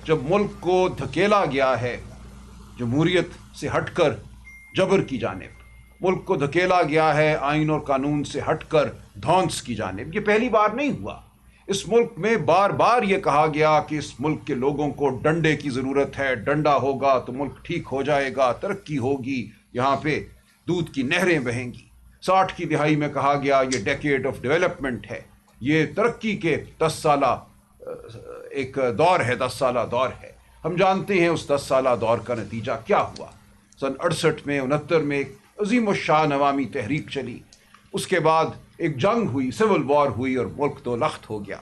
جب ملک کو دھکیلا گیا ہے جمہوریت سے ہٹ کر جبر کی جانب، ملک کو دھکیلا گیا ہے آئین اور قانون سے ہٹ کر دھونس کی جانب، یہ پہلی بار نہیں ہوا۔ اس ملک میں بار بار یہ کہا گیا کہ اس ملک کے لوگوں کو ڈنڈے کی ضرورت ہے، ڈنڈا ہوگا تو ملک ٹھیک ہو جائے گا، ترقی ہوگی، یہاں پہ دودھ کی نہریں بہیں گی۔ 60 کی دہائی میں کہا گیا یہ ڈیکیڈ آف ڈیولپمنٹ ہے، یہ ترقی کے 10 سالہ ایک دور ہے، 10 سالہ دور ہے۔ ہم جانتے ہیں اس 10 سالہ دور کا نتیجہ کیا ہوا۔ سن 68 میں 69 میں ایک عظیم الشان عوامی تحریک چلی، اس کے بعد ایک جنگ ہوئی، سول وار ہوئی اور ملک دو لخت ہو گیا۔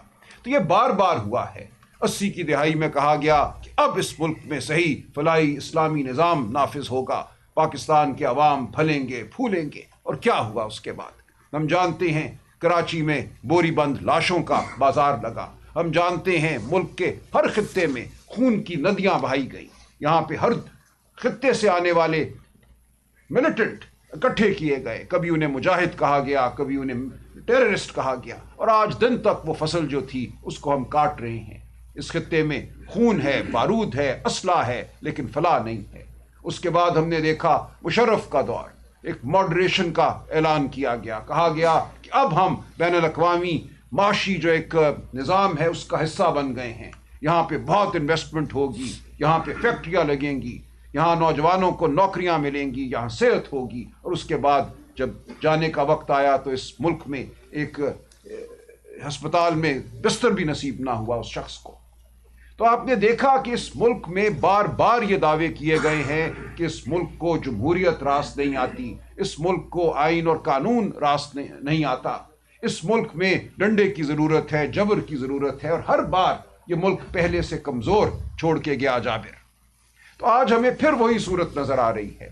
تو یہ بار بار ہوا ہے۔ 80 کی دہائی میں کہا گیا کہ اب اس ملک میں صحیح فلاحی اسلامی نظام نافذ ہوگا، پاکستان کے عوام پھلیں گے پھولیں گے، اور کیا ہوا اس کے بعد ہم جانتے ہیں۔ کراچی میں بوری بند لاشوں کا بازار لگا، ہم جانتے ہیں ملک کے ہر خطے میں خون کی ندیاں بہائی گئی، یہاں پہ ہر خطے سے آنے والے ملیٹنٹ اکٹھے کیے گئے، کبھی انہیں مجاہد کہا گیا، کبھی انہیں ٹیررسٹ کہا گیا، اور آج دن تک وہ فصل جو تھی اس کو ہم کاٹ رہے ہیں۔ اس خطے میں خون ہے، بارود ہے، اسلحہ ہے، لیکن فلاح نہیں ہے۔ اس کے بعد ہم نے دیکھا مشرف کا دور، ایک ماڈریشن کا اعلان کیا گیا، کہا گیا کہ اب ہم بین الاقوامی معاشی جو ایک نظام ہے اس کا حصہ بن گئے ہیں، یہاں پہ بہت انویسٹمنٹ ہوگی، یہاں پہ فیکٹریاں لگیں گی، یہاں نوجوانوں کو نوکریاں ملیں گی، یہاں صحت ہوگی۔ اور اس کے بعد جب جانے کا وقت آیا تو اس ملک میں ایک ہسپتال میں بستر بھی نصیب نہ ہوا اس شخص کو۔ تو آپ نے دیکھا کہ اس ملک میں بار بار یہ دعوے کیے گئے ہیں کہ اس ملک کو جمہوریت راست نہیں آتی، اس ملک کو آئین اور قانون راست نہیں آتا، اس ملک میں ڈنڈے کی ضرورت ہے، جبر کی ضرورت ہے، اور ہر بار یہ ملک پہلے سے کمزور چھوڑ کے گیا جابر۔ تو آج ہمیں پھر وہی صورت نظر آ رہی ہے،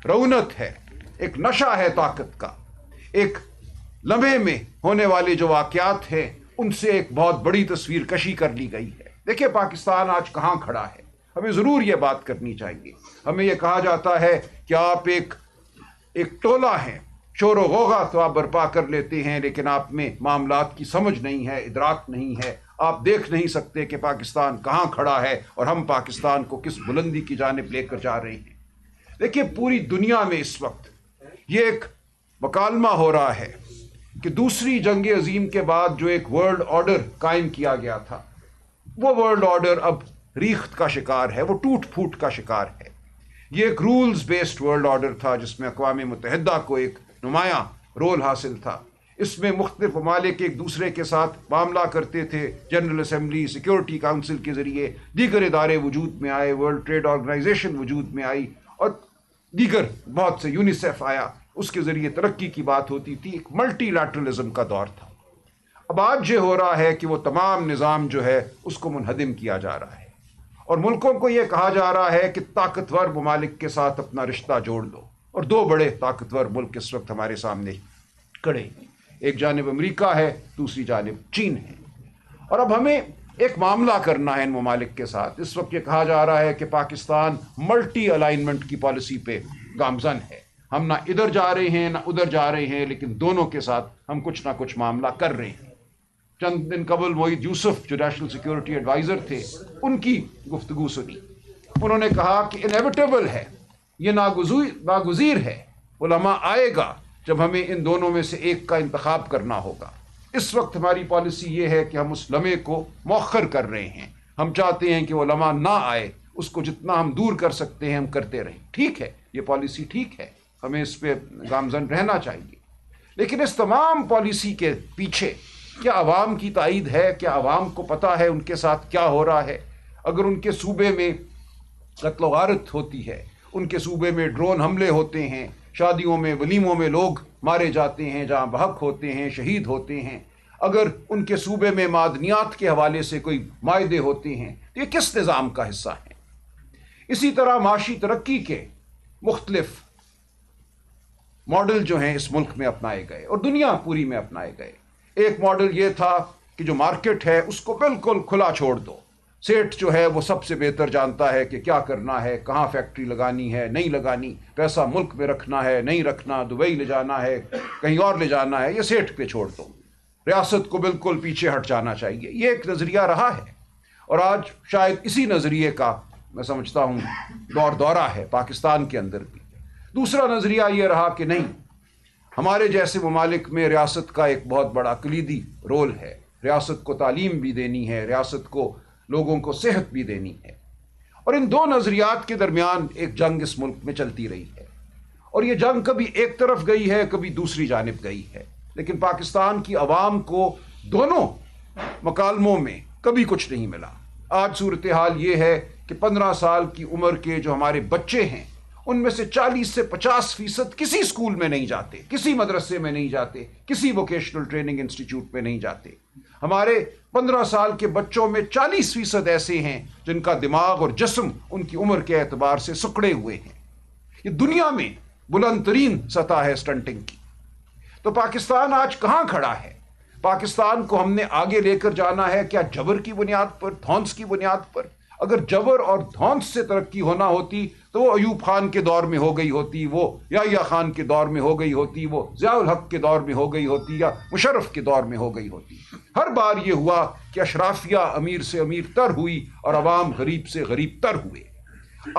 رونت ہے، ایک نشہ ہے طاقت کا، ایک لمحے میں ہونے والے جو واقعات ہیں ان سے ایک بہت بڑی تصویر کشی کر لی گئی ہے۔ دیکھیں پاکستان آج کہاں کھڑا ہے، ہمیں ضرور یہ بات کرنی چاہیے۔ ہمیں یہ کہا جاتا ہے کہ آپ ایک ٹولہ ہیں، شور و غوغا تو آپ برپا کر لیتے ہیں، لیکن آپ میں معاملات کی سمجھ نہیں ہے، ادراک نہیں ہے، آپ دیکھ نہیں سکتے کہ پاکستان کہاں کھڑا ہے اور ہم پاکستان کو کس بلندی کی جانب لے کر جا رہے ہیں۔ دیکھیے پوری دنیا میں اس وقت یہ ایک مکالمہ ہو رہا ہے کہ دوسری جنگ عظیم کے بعد جو ایک ورلڈ آرڈر قائم کیا گیا تھا، وہ ورلڈ آرڈر اب ریخت کا شکار ہے، وہ ٹوٹ پھوٹ کا شکار ہے۔ یہ ایک رولز بیسڈ ورلڈ آرڈر تھا جس میں اقوام متحدہ کو ایک نمایاں رول حاصل تھا۔ اس میں مختلف ممالک ایک دوسرے کے ساتھ معاملہ کرتے تھے، جنرل اسمبلی، سیکورٹی کونسل کے ذریعے دیگر ادارے وجود میں آئے، ورلڈ ٹریڈ آرگنائزیشن وجود میں آئی، اور دیگر بہت سے، یونیسیف آیا، اس کے ذریعے ترقی کی بات ہوتی تھی، ایک ملٹی لیٹرلزم کا دور تھا۔ اب آج یہ ہو رہا ہے کہ وہ تمام نظام جو ہے اس کو منہدم کیا جا رہا ہے، اور ملکوں کو یہ کہا جا رہا ہے کہ طاقتور ممالک کے ساتھ اپنا رشتہ جوڑ لو، اور دو بڑے طاقتور ملک اس وقت ہمارے سامنے کھڑے ہیں، ایک جانب امریکہ ہے، دوسری جانب چین ہے۔ اور اب ہمیں ایک معاملہ کرنا ہے ان ممالک کے ساتھ۔ اس وقت یہ کہا جا رہا ہے کہ پاکستان ملٹی الائنمنٹ کی پالیسی پہ گامزن ہے، ہم نہ ادھر جا رہے ہیں نہ ادھر جا رہے ہیں، لیکن دونوں کے ساتھ ہم کچھ نہ کچھ معاملہ کر رہے ہیں۔ چند دن قبل معید یوسف جو نیشنل سیکورٹی ایڈوائزر تھے، ان کی گفتگو سنی، انہوں نے کہا کہ انیویٹیبل ہے، یہ ناگزیر ہے، علماء آئے گا جب ہمیں ان دونوں میں سے ایک کا انتخاب کرنا ہوگا۔ اس وقت ہماری پالیسی یہ ہے کہ ہم اس لمحے کو مؤخر کر رہے ہیں، ہم چاہتے ہیں کہ علماء نہ آئے، اس کو جتنا ہم دور کر سکتے ہیں ہم کرتے رہیں۔ ٹھیک ہے، یہ پالیسی ٹھیک ہے، ہمیں اس پہ گامزن رہنا چاہیے، لیکن اس تمام پالیسی کے پیچھے کیا عوام کی تائید ہے؟ کیا عوام کو پتہ ہے ان کے ساتھ کیا ہو رہا ہے؟ اگر ان کے صوبے میں قتل و غارت ہوتی ہے، ان کے صوبے میں ڈرون حملے ہوتے ہیں، شادیوں میں ولیموں میں لوگ مارے جاتے ہیں، جہاں بحق ہوتے ہیں، شہید ہوتے ہیں، اگر ان کے صوبے میں معدنیات کے حوالے سے کوئی معاہدے ہوتے ہیں، تو یہ کس نظام کا حصہ ہیں؟ اسی طرح معاشی ترقی کے مختلف ماڈل جو ہیں اس ملک میں اپنائے گئے اور دنیا پوری میں اپنائے گئے۔ ایک ماڈل یہ تھا کہ جو مارکیٹ ہے اس کو بالکل کھلا چھوڑ دو، سیٹ جو ہے وہ سب سے بہتر جانتا ہے کہ کیا کرنا ہے، کہاں فیکٹری لگانی ہے، نہیں لگانی، پیسہ ملک میں رکھنا ہے، نہیں رکھنا، دبئی لے جانا ہے، کہیں اور لے جانا ہے، یہ سیٹ پہ چھوڑ دو، ریاست کو بالکل پیچھے ہٹ جانا چاہیے۔ یہ ایک نظریہ رہا ہے، اور آج شاید اسی نظریے کا میں سمجھتا ہوں دورہ ہے پاکستان کے اندر بھی۔ دوسرا نظریہ یہ رہا کہ نہیں، ہمارے جیسے ممالک میں ریاست کا ایک بہت بڑا کلیدی رول ہے، ریاست کو تعلیم بھی دینی ہے، ریاست کو لوگوں کو صحت بھی دینی ہے، اور ان دو نظریات کے درمیان ایک جنگ اس ملک میں چلتی رہی ہے، اور یہ جنگ کبھی ایک طرف گئی ہے، کبھی دوسری جانب گئی ہے، لیکن پاکستان کی عوام کو دونوں مکالموں میں کبھی کچھ نہیں ملا۔ آج صورتحال یہ ہے کہ 15 سال کی عمر کے جو ہمارے بچے ہیں ان میں سے 40 سے 50% کسی اسکول میں نہیں جاتے، کسی مدرسے میں نہیں جاتے، کسی ووکیشنل ٹریننگ انسٹیٹیوٹ میں نہیں جاتے۔ ہمارے 15 سال کے بچوں میں 40% ایسے ہیں جن کا دماغ اور جسم ان کی عمر کے اعتبار سے سکڑے ہوئے ہیں۔ یہ دنیا میں بلند ترین سطح ہے سٹنٹنگ کی۔ تو پاکستان آج کہاں کھڑا ہے؟ پاکستان کو ہم نے آگے لے کر جانا ہے کیا جبر کی بنیاد پر، دھونس کی بنیاد پر؟ اگر جبر اور دھونس سے ترقی ہونا ہوتی تو وہ ایوب خان کے دور میں ہو گئی ہوتی، وہ یحییٰ خان کے دور میں ہو گئی ہوتی، وہ ضیاء الحق کے دور میں ہو گئی ہوتی، یا مشرف کے دور میں ہو گئی ہوتی۔ ہر بار یہ ہوا کہ اشرافیہ امیر سے امیر تر ہوئی اور عوام غریب سے غریب تر ہوئے۔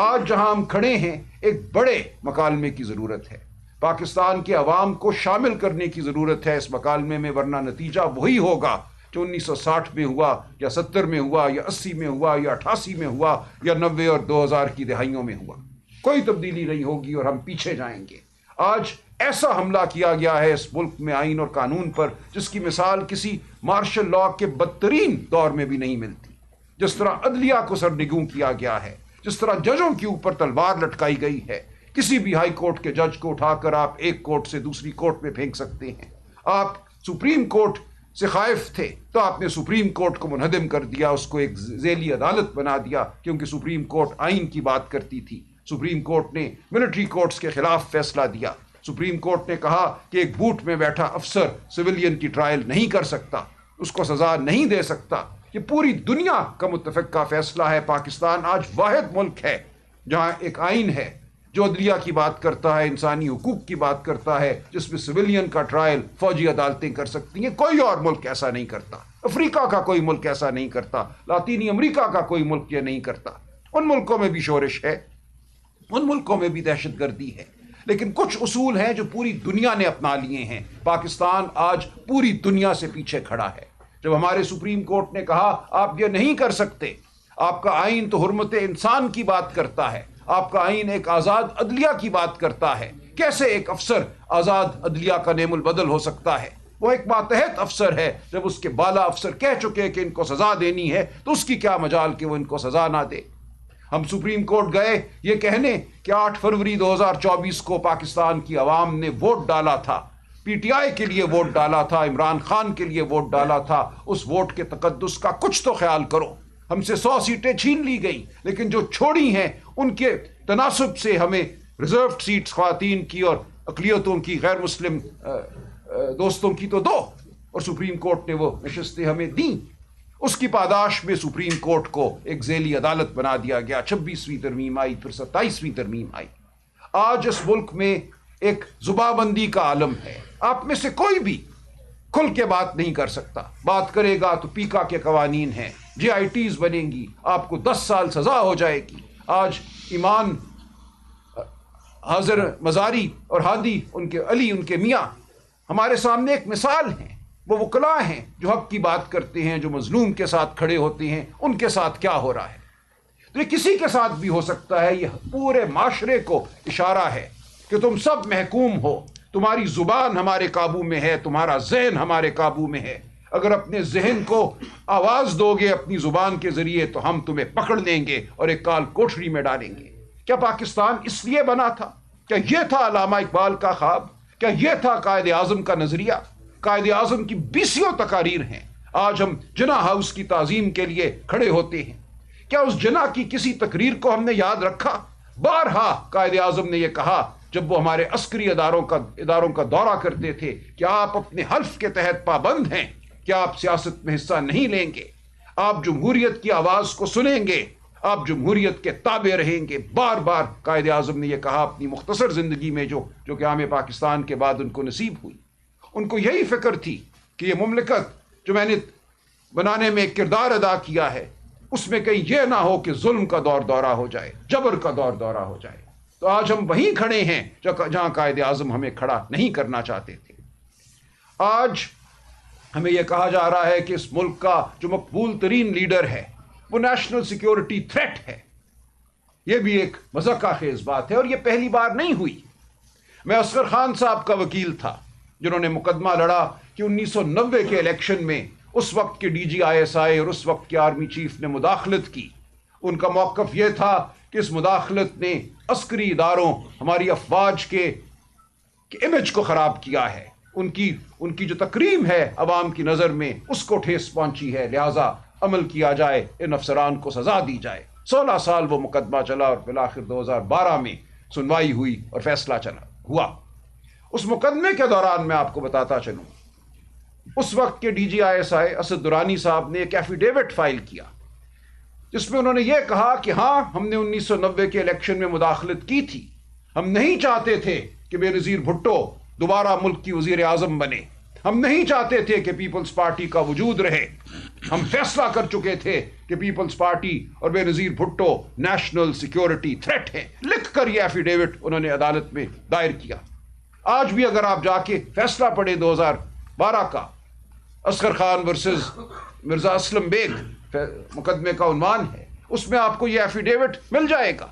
آج جہاں ہم کھڑے ہیں ایک بڑے مکالمے کی ضرورت ہے، پاکستان کے عوام کو شامل کرنے کی ضرورت ہے اس مکالمے میں، ورنہ نتیجہ وہی ہوگا جو 1960 میں ہوا، یا 70 میں ہوا، یا 80 میں ہوا، یا 88 میں ہوا، یا 90 اور 2000 کی دہائیوں میں ہوا۔ کوئی تبدیلی نہیں ہوگی اور ہم پیچھے جائیں گے۔ آج ایسا حملہ کیا گیا ہے اس ملک میں آئین اور قانون پر جس کی مثال کسی مارشل لاء کے بدترین دور میں بھی نہیں ملتی۔ جس طرح عدلیہ کو سرنگوں کیا گیا ہے، جس طرح ججوں کے اوپر تلوار لٹکائی گئی ہے، کسی بھی ہائی کورٹ کے جج کو اٹھا کر آپ ایک کورٹ سے دوسری کورٹ میں پھینک سکتے ہیں۔ آپ سپریم کورٹ سے خائف تھے تو آپ نے سپریم کورٹ کو منہدم کر دیا، اس کو ایک ذیلی عدالت بنا دیا، کیونکہ سپریم کورٹ آئین کی بات کرتی تھی۔ سپریم کورٹ نے ملٹری کورٹس کے خلاف فیصلہ دیا۔ سپریم کورٹ نے کہا کہ ایک بوٹ میں بیٹھا افسر سویلین کی ٹرائل نہیں کر سکتا، اس کو سزا نہیں دے سکتا۔ یہ پوری دنیا کا متفقہ فیصلہ ہے۔ پاکستان آج واحد ملک ہے جہاں ایک آئین ہے جو عدلیہ کی بات کرتا ہے، انسانی حقوق کی بات کرتا ہے، جس میں سویلین کا ٹرائل فوجی عدالتیں کر سکتی ہیں۔ کوئی اور ملک ایسا نہیں کرتا، افریقہ کا کوئی ملک ایسا نہیں کرتا، لاطینی امریکہ کا کوئی ملک یہ نہیں کرتا۔ ان ملکوں میں بھی شورش ہے، ان ملکوں میں بھی دہشت گردی ہے، لیکن کچھ اصول ہیں جو پوری دنیا نے اپنا لیے ہیں۔ پاکستان آج پوری دنیا سے پیچھے کھڑا ہے۔ جب ہمارے سپریم کورٹ نے کہا آپ یہ نہیں کر سکتے، آپ کا آئین تو حرمت انسان کی بات کرتا ہے، آپ کا آئین ایک آزاد عدلیہ کی بات کرتا ہے، کیسے ایک افسر آزاد عدلیہ کا نعم البدل ہو سکتا ہے؟ وہ ایک ماتحت افسر ہے، جب اس کے بالا افسر کہہ چکے کہ ان کو سزا دینی ہے تو اس کی کیا مجال کہ وہ ان کو سزا نہ دے۔ ہم سپریم کورٹ گئے یہ کہنے کہ 8 فروری 2024 کو پاکستان کی عوام نے ووٹ ڈالا تھا، پی ٹی آئی کے لیے ووٹ ڈالا تھا، عمران خان کے لیے ووٹ ڈالا تھا، اس ووٹ کے تقدس کا کچھ تو خیال کرو۔ ہم سے 100 سیٹیں چھین لی گئیں، لیکن جو چھوڑی ہیں ان کے تناسب سے ہمیں ریزروڈ سیٹس خواتین کی اور اقلیتوں کی، غیر مسلم دوستوں کی تو دو، اور سپریم کورٹ نے وہ نشستیں ہمیں دیں۔ اس کی پاداش میں سپریم کورٹ کو ایک ذیلی عدالت بنا دیا گیا، 26ویں ترمیم آئی، پھر 27ویں ترمیم آئی۔ آج اس ملک میں ایک زبابندی کا عالم ہے، آپ میں سے کوئی بھی کھل کے بات نہیں کر سکتا، بات کرے گا تو پیکا کے قوانین ہیں، جے آئی ٹیز بنیں گی، آپ کو 10 سال سزا ہو جائے گی۔ آج ایمان حاضر مزاری اور ہادی علی ان کے میاں ہمارے سامنے ایک مثال ہیں، وہ وکلاء ہیں جو حق کی بات کرتے ہیں، جو مظلوم کے ساتھ کھڑے ہوتے ہیں، ان کے ساتھ کیا ہو رہا ہے؟ تو یہ کسی کے ساتھ بھی ہو سکتا ہے۔ یہ پورے معاشرے کو اشارہ ہے کہ تم سب محکوم ہو، تمہاری زبان ہمارے قابو میں ہے، تمہارا ذہن ہمارے قابو میں ہے۔ اگر اپنے ذہن کو آواز دو گے اپنی زبان کے ذریعے تو ہم تمہیں پکڑ لیں گے اور ایک کال کوٹری میں ڈالیں گے۔ کیا پاکستان اس لیے بنا تھا؟ کیا یہ تھا علامہ اقبال کا خواب؟ کیا یہ تھا قائد اعظم کا نظریہ؟ قائد اعظم کی 20 تقاریر ہیں، آج ہم جناح ہاؤس کی تعظیم کے لیے کھڑے ہوتے ہیں۔ کیا اس جناح کی کسی تقریر کو ہم نے یاد رکھا؟ بارہا قائد اعظم نے یہ کہا جب وہ ہمارے عسکری اداروں کا دورہ کرتے تھے کہ آپ اپنے حلف کے تحت پابند ہیں، کیا آپ سیاست میں حصہ نہیں لیں گے، آپ جمہوریت کی آواز کو سنیں گے، آپ جمہوریت کے تابع رہیں گے۔ بار بار قائد اعظم نے یہ کہا اپنی مختصر زندگی میں جو قیام پاکستان کے بعد ان کو نصیب ہوئی۔ ان کو یہی فکر تھی کہ یہ مملکت جو میں نے بنانے میں ایک کردار ادا کیا ہے، اس میں کہیں یہ نہ ہو کہ ظلم کا دور دورہ ہو جائے, جبر کا دور دورہ ہو جائے. تو آج ہم وہیں کھڑے ہیں جہاں قائد اعظم ہمیں کھڑا نہیں کرنا چاہتے تھے. آج ہمیں یہ کہا جا رہا ہے کہ اس ملک کا جو مقبول ترین لیڈر ہے وہ نیشنل سیکیورٹی تھریٹ ہے. یہ بھی ایک مذاق خیز بات ہے, اور یہ پہلی بار نہیں ہوئی. میں اصغر خان صاحب کا وکیل تھا جنہوں نے مقدمہ لڑا کہ 1990 کے الیکشن میں اس وقت کے ڈی جی آئی ایس آئی اور اس وقت کے آرمی چیف نے مداخلت کی. ان کا موقف یہ تھا کہ اس مداخلت نے عسکری اداروں, ہماری افواج کے امیج کو خراب کیا ہے. ان کی جو تکریم ہے عوام کی نظر میں اس کو ٹھیس پہنچی ہے, لہذا عمل کیا جائے, ان افسران کو سزا دی جائے. 16 سال وہ مقدمہ چلا اور بالآخر 2012 میں سنوائی ہوئی اور فیصلہ ہوا. اس مقدمے کے دوران میں آپ کو بتاتا چلوں, اس وقت کے D G I S I Asad Durrani صاحب نے ایک ایفیڈیوٹ فائل کیا جس میں انہوں نے یہ کہا کہ ہاں ہم نے 1990 کے الیکشن میں مداخلت کی تھی, ہم نہیں چاہتے تھے کہ بے نظیر بھٹو دوبارہ ملک کی وزیر اعظم بنے, ہم نہیں چاہتے تھے کہ پیپلز پارٹی کا وجود رہے, ہم فیصلہ کر چکے تھے کہ پیپلز پارٹی اور بے نظیر بھٹو نیشنل سیکیورٹی تھریٹ ہے. لکھ کر یہ ایفیڈیوٹ انہوں نے عدالت میں دائر کیا. آج بھی اگر آپ جا کے فیصلہ پڑھیں 2012 کا, اصغر خان ورسز مرزا اسلم بیگ مقدمے کا عنوان ہے, اس میں آپ کو یہ ایفیڈیوٹ مل جائے گا.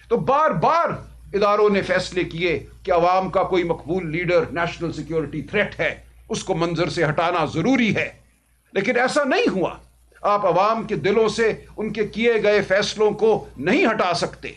تو بار بار اداروں نے فیصلے کیے کہ عوام کا کوئی مقبول لیڈر نیشنل سیکیورٹی تھریٹ ہے, اس کو منظر سے ہٹانا ضروری ہے, لیکن ایسا نہیں ہوا. آپ عوام کے دلوں سے ان کے کیے گئے فیصلوں کو نہیں ہٹا سکتے.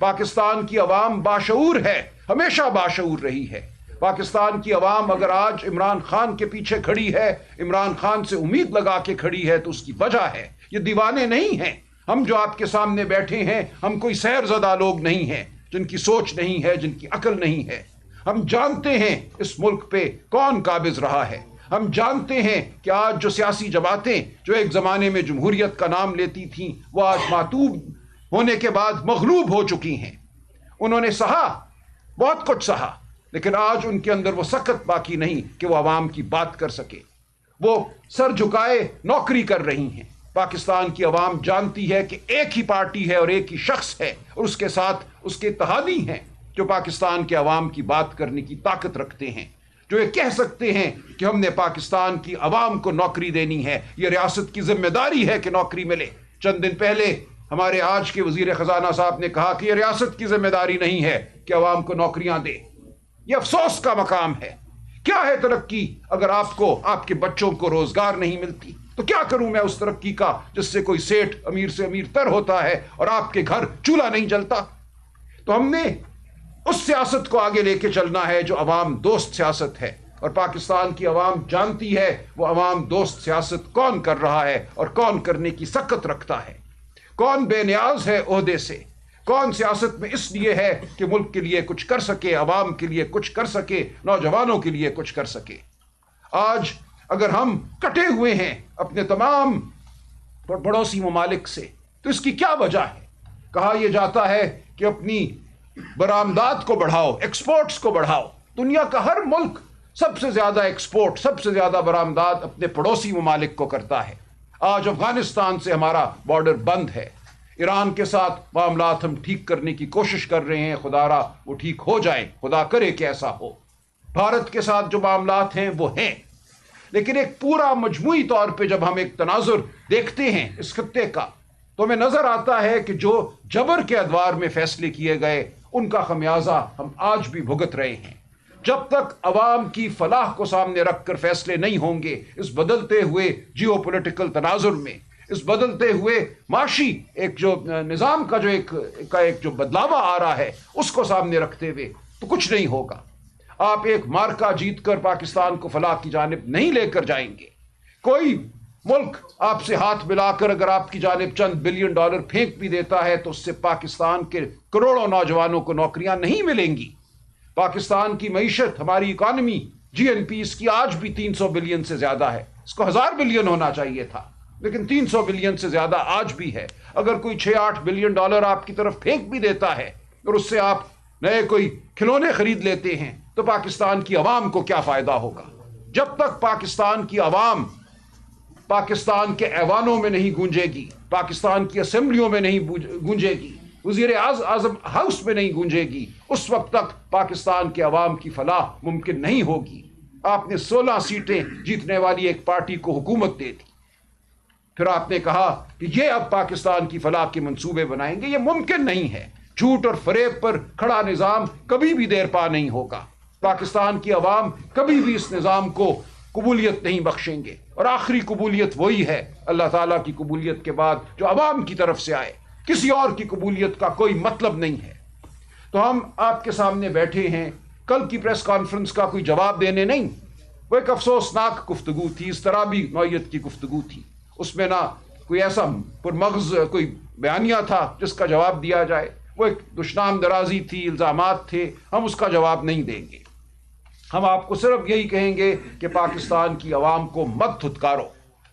پاکستان کی عوام باشعور ہے, ہمیشہ باشعور رہی ہے. پاکستان کی عوام اگر آج عمران خان کے پیچھے کھڑی ہے, عمران خان سے امید لگا کے کھڑی ہے, تو اس کی وجہ ہے یہ دیوانے نہیں ہیں. ہم جو آپ کے سامنے بیٹھے ہیں ہم کوئی سیر زدہ لوگ نہیں ہیں جن کی سوچ نہیں ہے, جن کی عقل نہیں ہے. ہم جانتے ہیں اس ملک پہ کون قابض رہا ہے. ہم جانتے ہیں کہ آج جو سیاسی جماعتیں جو ایک زمانے میں جمہوریت کا نام لیتی تھیں وہ آج معتوب ہونے کے بعد مغلوب ہو چکی ہیں. انہوں نے سہا, بہت کچھ سہا, لیکن آج ان کے اندر وہ سخت باقی نہیں کہ وہ عوام کی بات کر سکے. وہ سر جھکائے نوکری کر رہی ہیں. پاکستان کی عوام جانتی ہے کہ ایک ہی پارٹی ہے اور ایک ہی شخص ہے, اور اس کے ساتھ اس کے اتحادی ہیں جو پاکستان کے عوام کی بات کرنے کی طاقت رکھتے ہیں, جو یہ کہہ سکتے ہیں کہ ہم نے پاکستان کی عوام کو نوکری دینی ہے, یہ ریاست کی ذمہ داری ہے کہ نوکری ملے. چند دن پہلے ہمارے آج کے وزیر خزانہ صاحب نے کہا کہ یہ ریاست کی ذمہ داری نہیں ہے کہ عوام کو نوکریاں دے. یہ افسوس کا مقام ہے. کیا ہے ترقی اگر آپ کو آپ کے بچوں کو روزگار نہیں ملتی؟ تو کیا کروں میں اس ترقی کا جس سے کوئی سیٹ امیر سے امیر تر ہوتا ہے اور آپ کے گھر چولہا نہیں جلتا؟ تو ہم نے اس سیاست کو آگے لے کے چلنا ہے جو عوام دوست سیاست ہے, اور پاکستان کی عوام جانتی ہے وہ عوام دوست سیاست کون کر رہا ہے اور کون کرنے کی سکت رکھتا ہے, کون بے نیاز ہے عہدے سے, کون سیاست میں اس لیے ہے کہ ملک کے لیے کچھ کر سکے, عوام کے لیے کچھ کر سکے, نوجوانوں کے لیے کچھ کر سکے. آج اگر ہم کٹے ہوئے ہیں اپنے تمام پڑوسی ممالک سے تو اس کی کیا وجہ ہے؟ کہا یہ جاتا ہے کہ اپنی برآمدات کو بڑھاؤ, ایکسپورٹس کو بڑھاؤ. دنیا کا ہر ملک سب سے زیادہ ایکسپورٹ, سب سے زیادہ برآمدات اپنے پڑوسی ممالک کو کرتا ہے. آج افغانستان سے ہمارا بارڈر بند ہے, ایران کے ساتھ معاملات ہم ٹھیک کرنے کی کوشش کر رہے ہیں, خدا را وہ ٹھیک ہو جائیں, خدا کرے کہ ایسا ہو. بھارت کے ساتھ جو معاملات ہیں وہ ہیں, لیکن ایک پورا مجموعی طور پہ جب ہم ایک تناظر دیکھتے ہیں اس خطے کا تو ہمیں نظر آتا ہے کہ جو جبر کے ادوار میں فیصلے کیے گئے ان کا خمیازہ ہم آج بھی بھگت رہے ہیں. جب تک عوام کی فلاح کو سامنے رکھ کر فیصلے نہیں ہوں گے اس بدلتے ہوئے جیو پولیٹیکل تناظر میں, اس بدلتے ہوئے معاشی ایک جو نظام کا ایک جو بدلاوا آ رہا ہے اس کو سامنے رکھتے ہوئے, تو کچھ نہیں ہوگا. آپ ایک مارکا جیت کر پاکستان کو فلاح کی جانب نہیں لے کر جائیں گے. کوئی ملک آپ سے ہاتھ ملا کر اگر آپ کی جانب چند بلین ڈالر پھینک بھی دیتا ہے تو اس سے پاکستان کے کروڑوں نوجوانوں کو نوکریاں نہیں ملیں گی. پاکستان کی معیشت, ہماری اکانومی, جی این پی اس کی آج بھی 300 بلین سے زیادہ ہے. اس کو 1000 بلین ہونا چاہیے تھا, لیکن 300 بلین سے زیادہ آج بھی ہے. اگر کوئی 6-8 بلین ڈالر آپ کی طرف پھینک بھی دیتا ہے اور اس سے آپ نئے کوئی کھلونے خرید لیتے ہیں تو پاکستان کی عوام کو کیا فائدہ ہوگا؟ جب تک پاکستان کی عوام پاکستان کے ایوانوں میں نہیں گونجے گی، پاکستان کی اسمبلیوں میں نہیں گونجے گی، وزیر اعظم ہاؤس میں نہیں گونجے گی، اس وقت تک پاکستان کے عوام کی فلاح ممکن نہیں ہوگی۔ آپ نے 16 سیٹیں جیتنے والی ایک پارٹی کو حکومت دے دی، پھر آپ نے کہا کہ یہ اب پاکستان کی فلاح کے منصوبے بنائیں گے۔ یہ ممکن نہیں ہے۔ جھوٹ اور فریب پر کھڑا نظام کبھی بھی دیر پا نہیں ہوگا۔ پاکستان کی عوام کبھی بھی اس نظام کو قبولیت نہیں بخشیں گے، اور آخری قبولیت وہی ہے اللہ تعالیٰ کی قبولیت کے بعد جو عوام کی طرف سے آئے۔ کسی اور کی قبولیت کا کوئی مطلب نہیں ہے۔ تو ہم آپ کے سامنے بیٹھے ہیں، کل کی پریس کانفرنس کا کوئی جواب دینے نہیں، وہ ایک افسوسناک گفتگو تھی، اس طرح بھی نوعیت کی گفتگو تھی، اس میں نہ کوئی ایسا پرمغز کوئی بیانیہ تھا جس کا جواب دیا جائے، وہ ایک دشنام درازی تھی، الزامات تھے، ہم اس کا جواب نہیں دیں گے۔ ہم آپ کو صرف یہی کہیں گے کہ پاکستان کی عوام کو مت دھتکارو۔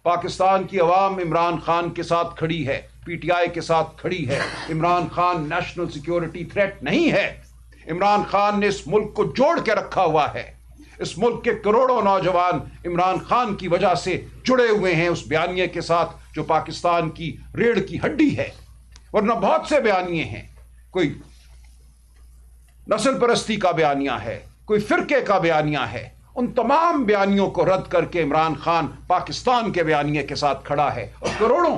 پاکستان کی عوام عمران خان کے ساتھ کھڑی ہے، پی ٹی آئی کے ساتھ کھڑی ہے۔ Imran Khan national security threat نہیں ہے۔ عمران خان نے اس ملک کو جوڑ کے رکھا ہوا ہے۔ اس ملک کے کروڑوں نوجوان عمران خان کی وجہ سے جڑے ہوئے ہیں اس بیانیے کے ساتھ جو پاکستان کی ریڑھ کی ہڈی ہے، ورنہ بہت سے بیانیے ہیں، کوئی نسل پرستی کا بیانیہ ہے، کوئی فرقے کا بیانیہ ہے، ان تمام بیانیوں کو رد کر کے عمران خان پاکستان کے بیانیے کے ساتھ کھڑا ہے، اور کروڑوں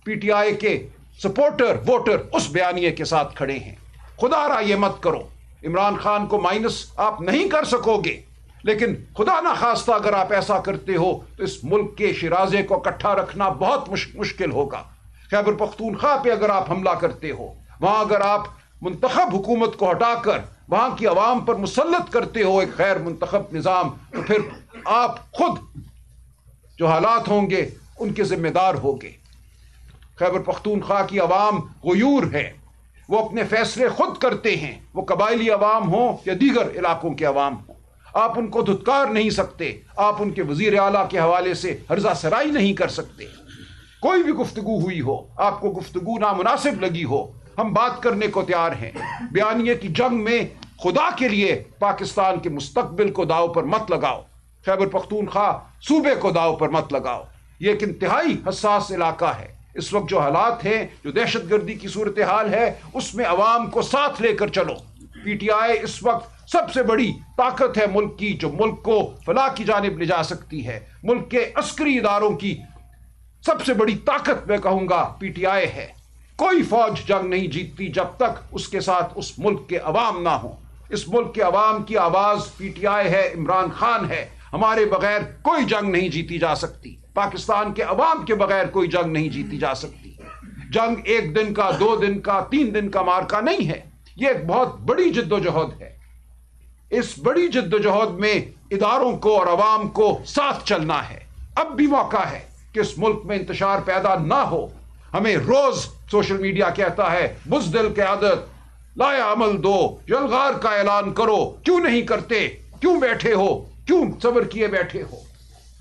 پی ٹی آئی کے سپورٹر ووٹر اس بیانیے کے ساتھ کھڑے ہیں۔ خدا را یہ مت کرو، عمران خان کو مائنس آپ نہیں کر سکو گے، لیکن خدا نہ خواستہ اگر آپ ایسا کرتے ہو تو اس ملک کے شیرازے کو اکٹھا رکھنا بہت مشکل ہوگا۔ خیبر پختونخوا پہ اگر آپ حملہ کرتے ہو، وہاں اگر آپ منتخب حکومت کو ہٹا کر وہاں کی عوام پر مسلط کرتے ہو ایک غیر منتخب نظام، تو پھر آپ خود جو حالات ہوں گے ان کے ذمہ دار ہوگے۔ خیبر پختونخوا کی عوام غیور ہے، وہ اپنے فیصلے خود کرتے ہیں، وہ قبائلی عوام ہوں یا دیگر علاقوں کے عوام ہوں۔ آپ ان کو دھتکار نہیں سکتے، آپ ان کے وزیر اعلیٰ کے حوالے سے ہرزہ سرائی نہیں کر سکتے۔ کوئی بھی گفتگو ہوئی ہو، آپ کو گفتگو نامناسب لگی ہو، ہم بات کرنے کو تیار ہیں۔ بیانیے کی جنگ میں خدا کے لیے پاکستان کے مستقبل کو داؤ پر مت لگاؤ، خیبر پختونخوا صوبے کو داؤ پر مت لگاؤ۔ یہ ایک انتہائی حساس علاقہ ہے۔ اس وقت جو حالات ہیں، جو دہشت گردی کی صورتحال ہے، اس میں عوام کو ساتھ لے کر چلو۔ پی ٹی آئی اس وقت سب سے بڑی طاقت ہے ملک کی، جو ملک کو فلاح کی جانب لے جا سکتی ہے۔ ملک کے عسکری اداروں کی سب سے بڑی طاقت میں کہوں گا پی ٹی آئی ہے۔ کوئی فوج جنگ نہیں جیتتی جب تک اس کے ساتھ اس ملک کے عوام نہ ہوں۔ اس ملک کے عوام کی آواز پی ٹی آئی ہے، عمران خان ہے۔ ہمارے بغیر کوئی جنگ نہیں جیتی جا سکتی، پاکستان کے عوام کے بغیر کوئی جنگ نہیں جیتی جا سکتی۔ جنگ ایک دن کا، 2 دن کا، 3 دن کا مارکا نہیں ہے، یہ ایک بہت بڑی جد و جہد ہے۔ اس بڑی جد و جہد میں اداروں کو اور عوام کو ساتھ چلنا ہے۔ اب بھی موقع ہے کہ اس ملک میں انتشار پیدا نہ ہو۔ ہمیں روز سوشل میڈیا کہتا ہے بزدل قیادت، لایا عمل دو، یلغار کا اعلان کرو، کیوں نہیں کرتے؟ کیوں بیٹھے ہو؟ کیوں صبر کیے بیٹھے ہو؟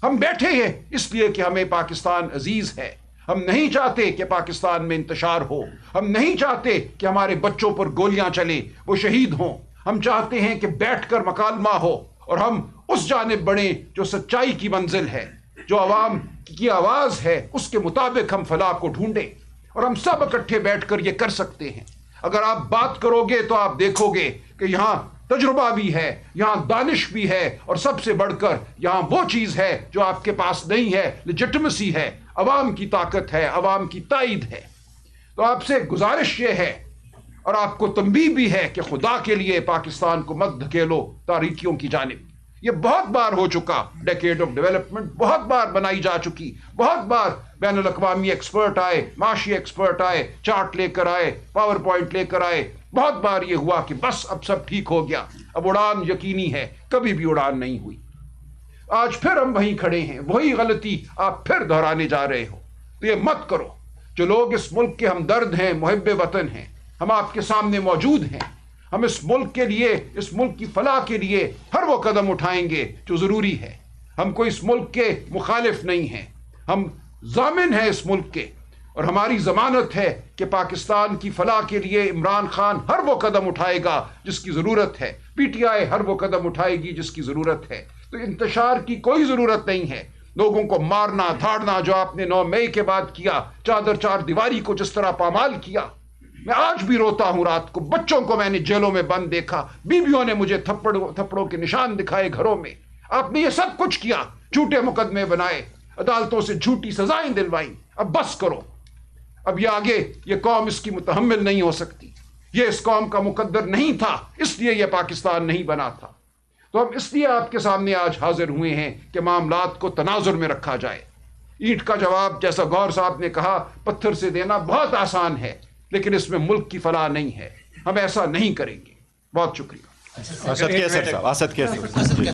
ہم بیٹھے ہیں اس لیے کہ ہمیں پاکستان عزیز ہے۔ ہم نہیں چاہتے کہ پاکستان میں انتشار ہو، ہم نہیں چاہتے کہ ہمارے بچوں پر گولیاں چلیں، وہ شہید ہوں۔ ہم چاہتے ہیں کہ بیٹھ کر مکالمہ ہو اور ہم اس جانب بڑھیں جو سچائی کی منزل ہے، جو عوام کی آواز ہے، اس کے مطابق ہم فلاح کو ڈھونڈیں، اور ہم سب اکٹھے بیٹھ کر یہ کر سکتے ہیں۔ اگر آپ بات کرو گے تو آپ دیکھو گے کہ یہاں تجربہ بھی ہے، یہاں دانش بھی ہے، اور سب سے بڑھ کر یہاں وہ چیز ہے جو آپ کے پاس نہیں ہے، لیجٹمیسی ہے، عوام کی طاقت ہے، عوام کی تائید ہے۔ تو آپ سے گزارش یہ ہے اور آپ کو تنبیہ بھی ہے کہ خدا کے لیے پاکستان کو مت دھکیلو تاریکیوں کی جانب۔ یہ بہت بار ہو چکا، ڈیکیڈ آف ڈیولپمنٹ بہت بار بنائی جا چکی، بہت بار بین الاقوامی ایکسپرٹ آئے، معاشی ایکسپرٹ آئے، چارٹ لے کر آئے، پاور پوائنٹ لے کر آئے، بہت بار یہ ہوا کہ بس اب سب ٹھیک ہو گیا، اب اڑان یقینی ہے، کبھی بھی اڑان نہیں ہوئی۔ آج پھر ہم وہیں کھڑے ہیں، وہی غلطی آپ پھر دہرانے جا رہے ہو، تو یہ مت کرو۔ جو لوگ اس ملک کے ہمدرد ہیں، محب وطن ہیں، ہم آپ کے سامنے موجود ہیں۔ ہم اس ملک کے لیے، اس ملک کی فلاح کے لیے ہر وہ قدم اٹھائیں گے جو ضروری ہے۔ ہم کوئی اس ملک کے مخالف نہیں ہیں، ہم ضامن ہیں اس ملک کے، اور ہماری ضمانت ہے کہ پاکستان کی فلاح کے لیے عمران خان ہر وہ قدم اٹھائے گا جس کی ضرورت ہے، پی ٹی آئی ہر وہ قدم اٹھائے گی جس کی ضرورت ہے۔ تو انتشار کی کوئی ضرورت نہیں ہے۔ لوگوں کو مارنا دھاڑنا جو آپ نے 9 مئی کے بعد کیا، چادر چار دیواری کو جس طرح پامال کیا، میں آج بھی روتا ہوں رات کو. بچوں کو میں نے جیلوں میں بند دیکھا، بیویوں نے مجھے تھپڑوں کے نشان دکھائے گھروں میں. آپ نے یہ سب کچھ کیا، جھوٹے مقدمے بنائے، عدالتوں سے جھوٹی سزائیں دلوائیں. اب بس کرو. اب یہ آگے یہ قوم اس کی متحمل نہیں ہو سکتی. یہ اس قوم کا مقدر نہیں تھا، اس لیے یہ پاکستان نہیں بنا تھا. تو ہم اس لیے آپ کے سامنے آج حاضر ہوئے ہیں کہ معاملات کو تناظر میں رکھا جائے. اینٹ کا جواب، جیسا غور صاحب نے کہا، پتھر سے دینا بہت آسان ہے، لیکن اس میں ملک کی فلاح نہیں ہے. ہم ایسا نہیں کریں گے. بہت شکریہ. اسد کیسر صاحب